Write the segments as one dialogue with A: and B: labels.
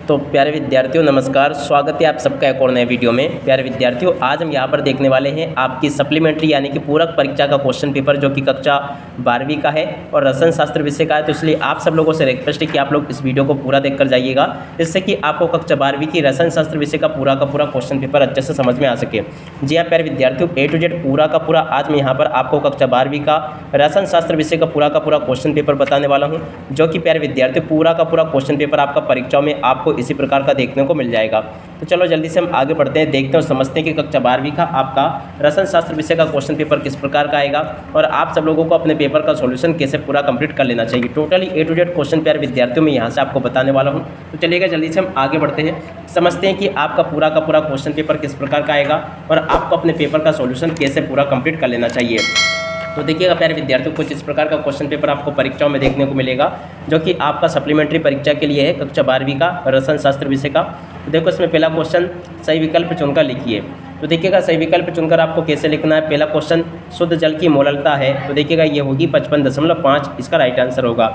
A: तो प्यारे विद्यार्थियों नमस्कार, स्वागत है आप सबका एक और नए वीडियो में। प्यारे विद्यार्थियों, आज हम यहाँ पर देखने वाले हैं आपकी सप्लीमेंट्री यानी कि पूरक परीक्षा का क्वेश्चन पेपर जो कि कक्षा 12वीं का है और रसायन शास्त्र विषय का है। तो इसलिए आप सब लोगों से रिक्वेस्ट है कि आप लोग इस वीडियो को पूरा देखकर जाइएगा, जिससे कि आपको कक्षा 12वीं की रसायन शास्त्र विषय का पूरा क्वेश्चन पेपर अच्छे से समझ में आ सके। जी हाँ प्यारे विद्यार्थियों, A to Z पूरा का पूरा आज मैं यहाँ पर आपको कक्षा 12वीं का रसायन शास्त्र विषय का पूरा क्वेश्चन पेपर बताने वाला हूँ, जो कि प्यारे विद्यार्थियों पूरा क्वेश्चन पेपर आपका परीक्षाओं में आपको इसी प्रकार का देखने को मिल जाएगा। तो चलो जल्दी से हम आगे बढ़ते हैं, देखते हैं और समझते हैं कि कक्षा 12वीं का आपका रसायन शास्त्र विषय का क्वेश्चन पेपर किस प्रकार का आएगा और आप सब लोगों को अपने पेपर का सॉल्यूशन कैसे पूरा कंप्लीट कर लेना चाहिए। Totally A to Z question प्यारे विद्यार्थियों में यहाँ से आपको बताने वाला हूँ। तो चलिएगा जल्दी से हम आगे बढ़ते हैं, समझते हैं कि आपका पूरा क्वेश्चन पेपर किस प्रकार का आएगा और आपको अपने पेपर का सॉल्यूशन कैसे पूरा कंप्लीट कर लेना चाहिए। तो देखिएगा प्यारे विद्यार्थियों, कुछ इस प्रकार का क्वेश्चन पेपर आपको परीक्षाओं में देखने को मिलेगा, जो कि आपका सप्लीमेंट्री परीक्षा के लिए है कक्षा 12वीं का रसायन शास्त्र विषय का। तो देखो इसमें पहला क्वेश्चन सही विकल्प चुनकर लिखिए। तो देखिएगा सही विकल्प चुनकर आपको कैसे लिखना है। पहला क्वेश्चन शुद्ध जल की मोललता है, तो देखिएगा ये होगी 55.5, इसका राइट आंसर होगा।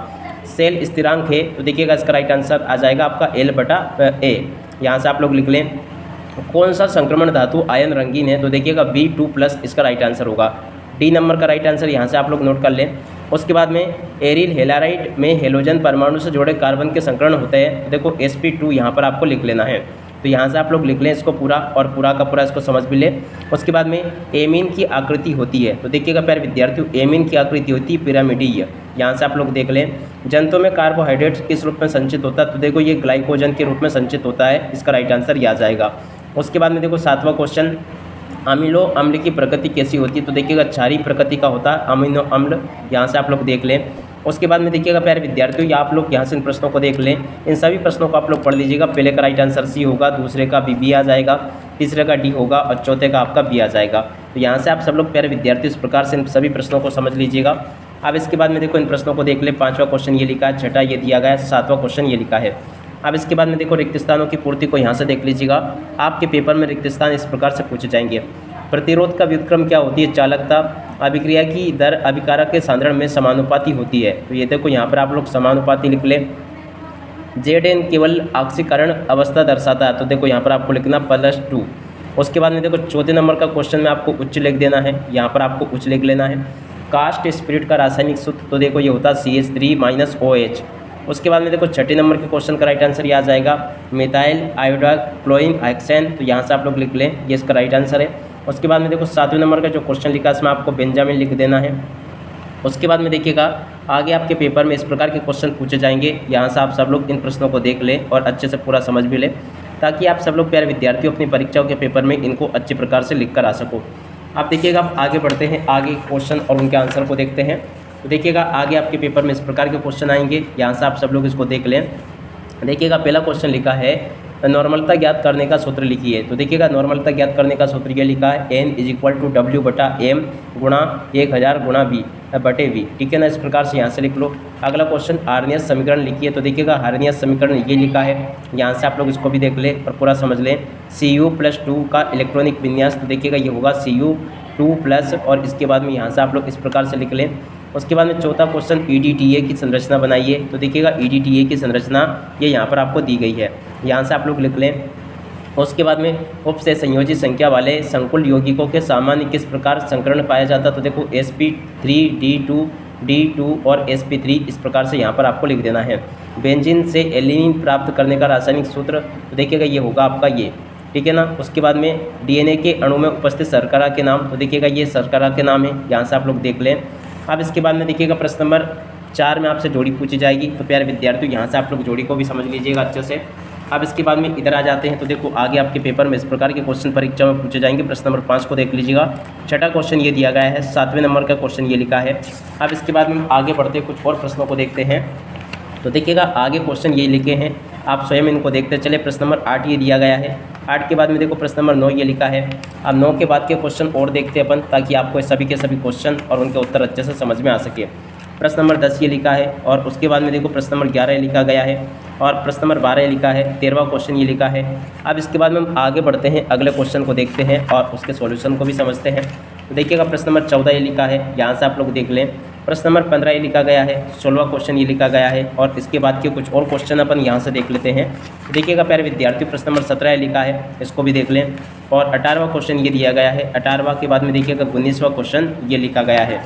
A: सेल स्थिरांक है, तो देखिएगा इसका राइट आंसर आ जाएगा आपका L/A। यहाँ से आप लोग लिख लें। कौन सा संक्रमण धातु आयन रंगीन है, तो देखिएगा B2+, इसका राइट आंसर होगा। डी नंबर का राइट आंसर यहाँ से आप लोग नोट कर लें। उसके बाद में एरिल हेलाराइड में हेलोजन परमाणु से जुड़े कार्बन के संकरण होते हैं, तो देखो sp2 यहाँ पर आपको लिख लेना है। तो यहाँ से आप लोग लिख लें इसको पूरा और पूरा का पूरा इसको समझ भी लें। उसके बाद में एमीन की आकृति होती है, तो देखिएगा प्यारे विद्यार्थियों एमीन की आकृति होती है पिरामिडीय। यहाँ से आप लोग देख लें। जंतुओं में कार्बोहाइड्रेट किस रूप में संचित होता है, तो देखो ये ग्लाइकोजन के रूप में संचित होता है, इसका राइट आंसर ये आ जाएगा। उसके बाद में देखो 7वां क्वेश्चन, अमीनो अम्ल की प्रकृति कैसी होती है, तो देखिएगा क्षारीय प्रकृति का होता है अमीनो अम्ल। यहाँ से आप लोग देख लें। उसके बाद में देखिएगा प्यारे विद्यार्थियों, आप लोग यहाँ से इन प्रश्नों को देख लें। इन सभी प्रश्नों को आप लोग पढ़ लीजिएगा। पहले का राइट आंसर सी होगा, दूसरे का बी आ जाएगा, तीसरे का डी होगा और चौथे का आपका बी आ जाएगा। तो यहाँ से आप सब लोग प्यारे विद्यार्थी इस प्रकार से इन सभी प्रश्नों को समझ लीजिएगा। अब इसके बाद में देखो इन प्रश्नों को देख लें। 5वां क्वेश्चन ये लिखा है, छठा ये दिया गया है, 7वां क्वेश्चन ये लिखा है। अब इसके बाद में देखो रिक्त स्थानों की पूर्ति को यहाँ से देख लीजिएगा। आपके पेपर में रिक्त स्थान इस प्रकार से पूछे जाएंगे। प्रतिरोध का व्युत्क्रम क्या होती है, चालकता। अभिक्रिया की दर अभिकारक के सांद्रण में समानुपाती होती है, तो ये देखो यहाँ पर आप लोग समानुपाती लिख लें। Zn केवल ऑक्सीकरण अवस्था दर्शाता है, तो देखो यहाँ पर आपको लिखना +2। उसके बाद में देखो चौथे नंबर का क्वेश्चन में आपको उच्च लिख देना है, यहाँ पर आपको उच्च लिख लेना है। कास्ट स्पिरिट का रासायनिक सूत्र, तो देखो ये होता है CH3 - OH। उसके बाद में देखो छठे नंबर के क्वेश्चन का राइट आंसर ये आ जाएगा मिथाइल आयोडोक्लोरीन हेक्सेन, तो यहाँ से आप लोग लिख लें, ये इसका राइट आंसर है। उसके बाद में देखो 7वें नंबर का जो क्वेश्चन लिखा है इसमें आपको बेंजामिन लिख देना है। उसके बाद में देखिएगा आगे आपके पेपर में इस प्रकार के क्वेश्चन पूछे जाएंगे। यहाँ से आप सब लोग इन प्रश्नों को देख लें और अच्छे से पूरा समझ भी लें, ताकि आप सब लोग प्यारे विद्यार्थियों अपनी परीक्षाओं के पेपर में इनको अच्छे प्रकार से लिख कर आ सको। आप देखिएगा आप आगे बढ़ते हैं, आगे क्वेश्चन और उनके आंसर को देखते हैं। तो देखिएगा आगे आपके पेपर में इस प्रकार के क्वेश्चन आएंगे, यहाँ से आप सब लोग इसको देख लें। देखिएगा पहला क्वेश्चन लिखा है नॉर्मलता ज्ञात करने का सूत्र लिखिए। तो देखिएगा नॉर्मलता ज्ञात करने का सूत्र ये लिखा है N = W/M गुणा 1000 गुणा V/V, ठीक है ना। इस प्रकार से यहाँ से लिख लो। अगला क्वेश्चन आर्नियस समीकरण लिखिए। तो देखिएगा आर्नियस समीकरण ये लिखा है, यहाँ से आप लोग इसको भी देख लें और पूरा समझ लें। Cu+2 का इलेक्ट्रॉनिक विन्यास, तो देखिएगा ये होगा Cu2+, और इसके बाद में यहाँ से आप लोग इस प्रकार से लिख लें। उसके बाद में चौथा क्वेश्चन EDTA की संरचना बनाइए। तो देखिएगा EDTA की संरचना ये यहाँ पर आपको दी गई है, यहाँ से आप लोग लिख लें। उसके बाद में उप से संयोजित संख्या वाले संकुल यौगिकों के सामान्य किस प्रकार संकरण पाया जाता है, तो देखो sp3 D2 और sp3, इस प्रकार से यहाँ पर आपको लिख देना है। बेंजीन से एलिनिन प्राप्त करने का रासायनिक सूत्र, तो देखिएगा ये होगा आपका ये, ठीक है ना। उसके बाद में DNA के अणु में उपस्थित शर्करा के नाम, तो देखिएगा ये शर्करा के नाम है, यहाँ से आप लोग देख लें। अब इसके बाद में देखिएगा प्रश्न नंबर 4 में आपसे जोड़ी पूछी जाएगी। तो प्यारे विद्यार्थियों यहाँ से आप लोग जोड़ी को भी समझ लीजिएगा अच्छे से। अब इसके बाद में इधर आ जाते हैं। तो देखो आगे आपके पेपर में इस प्रकार के क्वेश्चन परीक्षा में पूछे जाएंगे। प्रश्न नंबर 5 को देख लीजिएगा। छठा क्वेश्चन ये दिया गया है, 7वें नंबर का क्वेश्चन ये लिखा है। अब इसके बाद में आगे बढ़ते कुछ और प्रश्नों को देखते हैं। तो देखिएगा आगे क्वेश्चन ये लिखे हैं, आप स्वयं इनको देखते चले। प्रश्न नंबर 8 ये दिया गया है। 8 के बाद में देखो प्रश्न नंबर 9 ये लिखा है। अब 9 के बाद के क्वेश्चन और देखते हैं अपन, ताकि आपको सभी के सभी क्वेश्चन और उनके उत्तर अच्छे से समझ में आ सके। प्रश्न नंबर 10 ये लिखा है, और उसके बाद में देखो प्रश्न नंबर 11 लिखा गया है, और प्रश्न नंबर 12 लिखा है। 13वां क्वेश्चन ये लिखा है। अब इसके बाद में हम आगे बढ़ते हैं, अगले क्वेश्चन को देखते हैं और उसके सॉल्यूशन को भी समझते हैं। तो देखिएगा प्रश्न नंबर 14 ये लिखा है, यहाँ से आप लोग देख लें। प्रश्न नंबर 15 ये लिखा गया है, 16वां क्वेश्चन ये लिखा गया है और इसके बाद के कुछ और क्वेश्चन अपन यहाँ से देख लेते हैं। देखिएगा प्यारे विद्यार्थियों, प्रश्न नंबर 17 ये लिखा है, इसको भी देख लें। और 18वां क्वेश्चन ये दिया गया है, 18वां के बाद में देखिएगा 19वां क्वेश्चन ये लिखा गया है।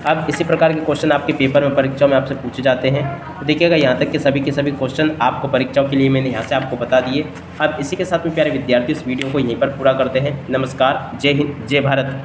A: अब इसी प्रकार के क्वेश्चन आपके पेपर में, परीक्षाओं में आपसे पूछे जाते हैं। तो देखिएगा यहाँ तक के सभी क्वेश्चन आपको परीक्षाओं के लिए मैंने यहाँ से आपको बता दिए। अब इसी के साथ में प्यारे विद्यार्थी इस वीडियो को यहीं पर पूरा करते हैं। नमस्कार, जय हिंद, जय भारत।